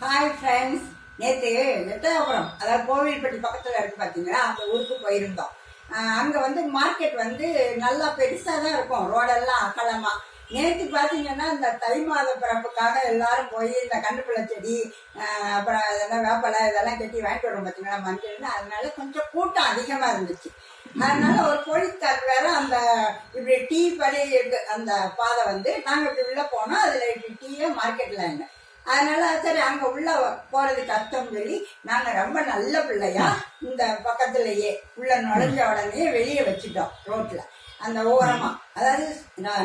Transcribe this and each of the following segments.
Hi friends, நேற்று எட்டயபுரம் அதாவது கோவில்பட்டி பக்கத்தில் இருக்கு பார்த்தீங்களா, அந்த ஊருக்கு போயிருந்தோம். அங்கே வந்து மார்க்கெட் வந்து நல்லா பெருசாக தான் இருக்கும், ரோடெல்லாம் அகலமாக. நேற்று பார்த்தீங்கன்னா இந்த தை மாத பிறப்புக்காக எல்லாரும் போய் இந்த கண்டுபிள்ளை செடி அப்புறம் இதெல்லாம் வேப்பலை இதெல்லாம் கட்டி வாங்கிட்டு வரோம் பார்த்தீங்களா, மஞ்சள்னு. அதனால கொஞ்சம் கூட்டம் அதிகமாக இருந்துச்சு. அதனால ஒரு போலீஸ்கார் வேற அந்த இப்படி டீ படி அந்த பாதை வந்து நாங்கள் இப்படி உள்ள போனோம். அதில் டீயே மார்க்கெட்டில் என்ன, அதனால சரி அங்க உள்ள போறது கஷ்டம் சொல்லி நாங்க ரொம்ப நல்ல பிள்ளையா இந்த பக்கத்திலேயே உள்ள நுழைஞ்ச உடனே வெளியே வச்சுட்டோம். ரோட்ல அந்த ஓரமா, அதாவது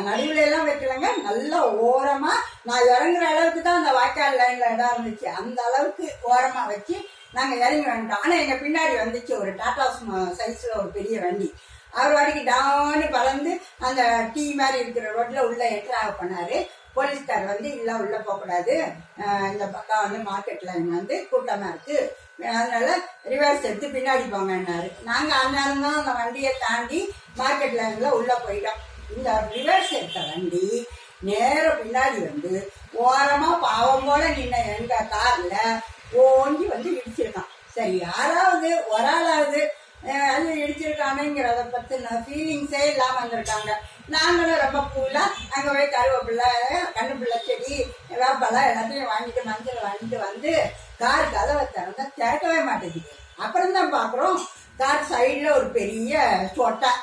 நடுவுல எல்லாம் வைக்கலங்க, நல்ல ஓரமா நான் இறங்குற அளவுக்கு தான் அந்த வாய்க்கால் லைன்ல இடம் இருந்துச்சு. அந்த அளவுக்கு ஓரமா வச்சு நாங்க இறங்கி வந்துட்டோம். ஆனா எங்க பின்னாடி வந்துச்சு ஒரு டாடா சைஸ்ல ஒரு பெரிய வண்டி. அவர் வாடிக்கு டான்னு பறந்து அந்த டீ மாதிரி இருக்கிற ரோட்ல உள்ள என்ட்ராக பண்ணாரு. போலீஸ்கார் வந்து இல்லை உள்ள போகக்கூடாது, இந்த பக்கம் வந்து மார்க்கெட்ல வந்து கூட்டமா இருக்கு, அதனால ரிவர்ஸ் எடுத்து பின்னாடி போங்கன்னாரு. நாங்க அந்நேரம் தான் அந்த வண்டியை தாண்டி மார்க்கெட் லைன்ல உள்ள போயிட்டோம். இந்த ரிவர்ஸ் எடுத்த வண்டி நேரம் பின்னாடி வந்து ஓரமா பாவம் போல நின்ன எங்க கார்ல ஓங்கி வந்து இடிச்சிருக்கான். சரி, யாராவது ஒரு ஆளாவது அது இடிச்சிருக்கானுங்கிறத பத்தின ஃபீலிங்ஸே இல்லாம வந்திருக்காங்க. நாங்களும் ரொம்ப கூலா அங்க போய் கருவேப்பிள்ளை கண்ணுப்பிள்ளை செடி வேப்பலை எல்லாத்தையும் வாங்கிட்டு மஞ்சள் வாங்கிட்டு வந்து கார் கதவை திறந்தா திறக்கவே மாட்டேங்குது. அப்புறம் தான் பாக்குறோம் கார் சைட்ல ஒரு பெரிய சொட்டை.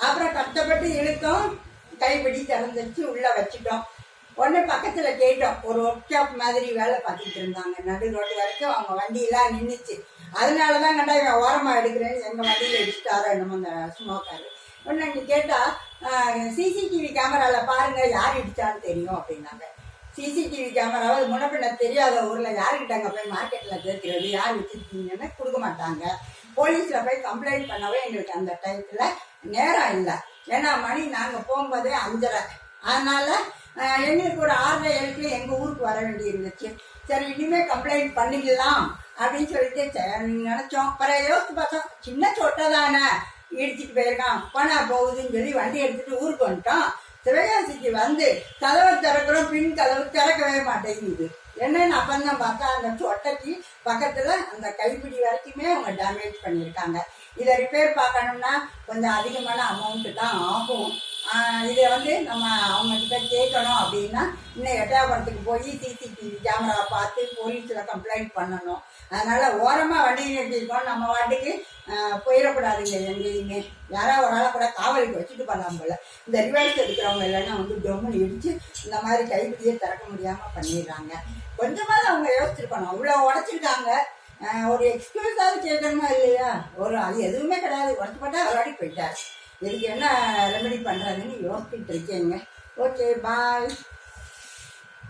அப்புறம் கஷ்டப்பட்டு இழுத்தோம், கைப்பிடி திறந்துச்சு, உள்ள வச்சுட்டோம். உடனே பக்கத்துல கேட்டோம், ஒரு ஒர்க் ஷாப் மாதிரி வேலை பார்த்துட்டு இருந்தாங்க நடு ரோடு வரைக்கும். அவங்க வண்டியெல்லாம் நின்றுச்சு. அதனாலதான் கண்டா இவன் ஓரமா எடுக்கிறேன்னு எங்க வண்டியில இடிச்சிட்டாரோ என்னமோ அந்த ஸ்மோக்கர். உடனே நீ கேட்டா சிசிடிவி கேமரால பாருங்க யார் இடிச்சான்னு தெரியும் அப்படின்னாங்க. சிசிடிவி கேமராவை முன்னப்பின்ன தெரியாத ஊர்ல யாருக்கிட்ட அங்க போய் மார்க்கெட்ல கேட்கறது, யார் வச்சிருக்கீங்கன்னு கொடுக்க மாட்டாங்க. போலீஸ்ல போய் கம்ப்ளைண்ட் பண்ணவே எங்களுக்கு அந்த டைத்துல நேரம் இல்லை. ஏன்னா மணி நாங்க போகும்போதே 5:30. அதனால எங்களுக்கு ஒரு 6:30 எங்க ஊருக்கு வர வேண்டி இருந்துச்சு. சரி, இனிமே கம்ப்ளைண்ட் பண்ணிக்கலாம் அப்படின்னு சொல்லிட்டு நினைச்சோம். அப்புறம் யோசிச்சு பார்த்தோம், சின்ன சொட்டை தானே இடிச்சிட்டு போயிருக்கான், பணா போகுதுன்னு சொல்லி வண்டி எடுத்துட்டு ஊருக்கு வந்துட்டோம். சிவகாசிக்கு வந்து கதவை திறக்கிறோம், பின் கதவு திறக்கவே மாட்டேங்குது. என்னன்னு அப்பந்தான் பார்த்தா அந்த சொட்டைக்கு பக்கத்துல அந்த கைப்பிடி வரைக்குமே அவங்க டேமேஜ் பண்ணியிருக்காங்க. இதை ரிப்பேர் பார்க்கணும்னா கொஞ்சம் அதிகமான அமௌண்ட்டு தான் ஆகும். இதை வந்து நம்ம அவங்ககிட்ட கேட்கணும் அப்படின்னா இன்னும் எட்டயபுரத்துக்கு போய் சிசிடிவி கேமரா பார்த்து போலீஸில் கம்ப்ளைண்ட் பண்ணணும். அதனால ஓரமாக வண்டி நிறுத்திருக்கோம், நம்ம வாட்டுக்கு போயிடக்கூடாதுங்க எங்கேயுமே. யாராவது ஒரு ஆளை கூட காவலுக்கு வச்சுட்டு போகலாம் போல. இந்த ரிவர்ஸ் எடுக்கிறவங்க இல்லைன்னா வந்து டொம்முன்னு இடிச்சு இந்த மாதிரி கைப்பிடியே திறக்க முடியாமல் பண்ணிடுறாங்க. கொஞ்சமாவது அவங்க யோசிச்சிருக்கணும். அவ்வளோ உடச்சிருக்காங்க, ஒரு எக்ஸ்கியூஸாவது கேட்கணுமா இல்லையா? அது எதுவுமே கிடையாது, உடச்சு போட்டா விளையாடி போயிட்டாரு. இதுக்கு என்ன ரெமெடி பண்ணுறதுன்னு யோசிச்சுட்டு இருக்கேங்க. ஓகே, பாய்.